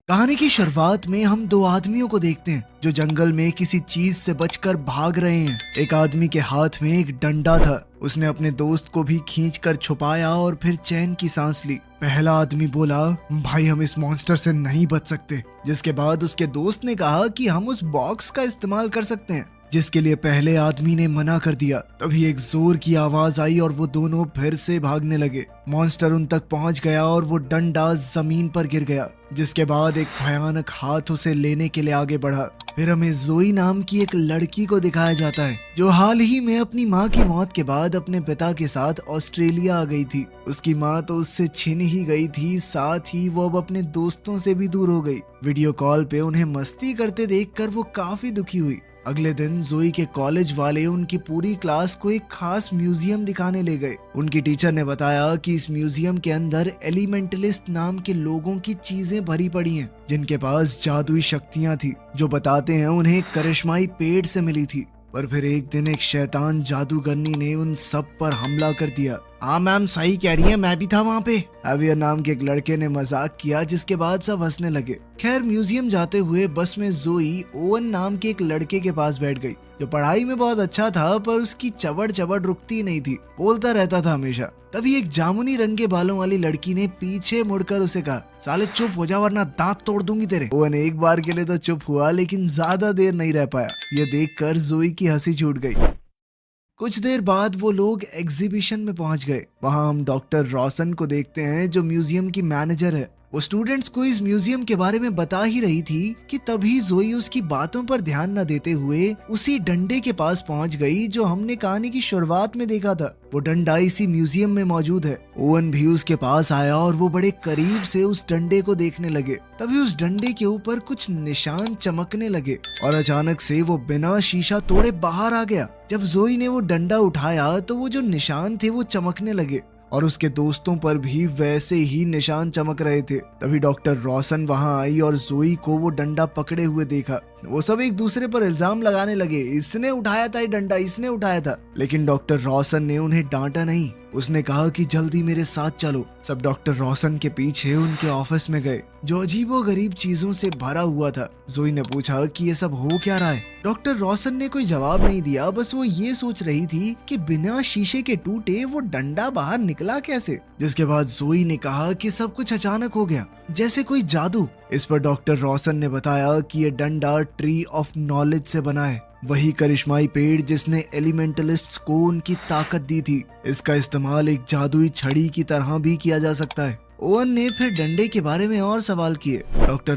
कहानी की शुरुआत में हम दो आदमियों को देखते हैं जो जंगल में किसी चीज से बचकर भाग रहे हैं। एक आदमी के हाथ में एक डंडा था। उसने अपने दोस्त को भी खींचकर छुपाया और फिर चैन की सांस ली। पहला आदमी बोला, भाई हम इस मॉन्स्टर से नहीं बच सकते। जिसके बाद उसके दोस्त ने कहा कि हम उस बॉक्स का इस्तेमाल कर सकते हैं, जिसके लिए पहले आदमी ने मना कर दिया। तभी एक जोर की आवाज आई और वो दोनों फिर से भागने लगे। मॉन्स्टर उन तक पहुंच गया और वो डंडा जमीन पर गिर गया, जिसके बाद एक भयानक हाथ उसे लेने के लिए आगे बढ़ा। फिर हमें जोई नाम की एक लड़की को दिखाया जाता है जो हाल ही में अपनी माँ की मौत के बाद अपने पिता के साथ ऑस्ट्रेलिया आ गई थी। उसकी माँ तो उससे छिन ही गई थी, साथ ही वो अब अपने दोस्तों से भी दूर हो गई। वीडियो कॉल पे उन्हें मस्ती करते देखकर वो काफी दुखी हुई। अगले दिन जोई के कॉलेज वाले उनकी पूरी क्लास को एक खास म्यूजियम दिखाने ले गए। उनकी टीचर ने बताया कि इस म्यूजियम के अंदर एलिमेंटलिस्ट नाम के लोगों की चीजें भरी पड़ी हैं, जिनके पास जादुई शक्तियां थी, जो बताते हैं उन्हें करिश्माई पेड़ से मिली थी। पर फिर एक दिन एक शैतान जादूगरनी ने उन सब पर हमला कर दिया। हाँ मैम सही कह रही है, मैं भी था वहाँ पे। अवियर नाम के एक लड़के ने मजाक किया, जिसके बाद सब हंसने लगे। खैर म्यूजियम जाते हुए बस में जोई ओवन नाम के एक लड़के के पास बैठ गई, जो पढ़ाई में बहुत अच्छा था, पर उसकी चवड़ चवड़ रुकती नहीं थी, बोलता रहता था हमेशा। तभी एक जामुनी रंग के बालों वाली लड़की ने पीछे मुड़कर उसे कहा, साले चुप हो जा वरना दांत तोड़ दूंगी तेरे। ओवन एक बार के लिए तो चुप हुआ, लेकिन ज्यादा देर नहीं रह पाया। ये देखकर जोई की हंसी छूट गई। कुछ देर बाद वो लोग एग्जीबिशन में पहुंच गए। वहां हम डॉक्टर रॉसन को देखते हैं, जो म्यूजियम की मैनेजर है। वो स्टूडेंट्स को इस म्यूजियम के बारे में बता ही रही थी कि तभी जोई उसकी बातों पर ध्यान न देते हुए उसी डंडे के पास पहुंच गई जो हमने कहानी की शुरुआत में देखा था। वो डंडा इसी म्यूजियम में मौजूद है। ओवन भी उसके पास आया और वो बड़े करीब से उस डंडे को देखने लगे। तभी उस डंडे के ऊपर कुछ निशान चमकने लगे और अचानक से वो बिना शीशा तोड़े बाहर आ गया। जब जोई ने वो डंडा उठाया तो वो जो निशान थे वो चमकने लगे और उसके दोस्तों पर भी वैसे ही निशान चमक रहे थे। तभी डॉक्टर रॉसन वहां आई और जोई को वो डंडा पकड़े हुए देखा। वो सब एक दूसरे पर इल्जाम लगाने लगे, इसने उठाया था ये डंडा, इसने उठाया था। लेकिन डॉक्टर रॉसन ने उन्हें डांटा नहीं। उसने कहा कि जल्दी मेरे साथ चलो। सब डॉक्टर रॉसन के पीछे उनके ऑफिस में गए, जो अजीबोगरीब चीजों से भरा हुआ था। जोई ने पूछा कि ये सब हो क्या रहा है। डॉक्टर रॉसन ने कोई जवाब नहीं दिया, बस वो ये सोच रही थी कि बिना शीशे के टूटे वो डंडा बाहर निकला कैसे। जिसके बाद जोई ने कहा कि सब कुछ अचानक हो गया, जैसे कोई जादू। इस पर डॉक्टर रॉसन ने बताया कि ये डंडा ट्री ऑफ नॉलेज से बना है, वही करिश्माई पेड़ जिसने एलिमेंटलिस्ट्स को उनकी ताकत दी थी। इसका इस्तेमाल एक जादुई छड़ी की तरह भी किया जा सकता है। ओवन ने फिर डंडे के बारे में और सवाल किए। डॉक्टर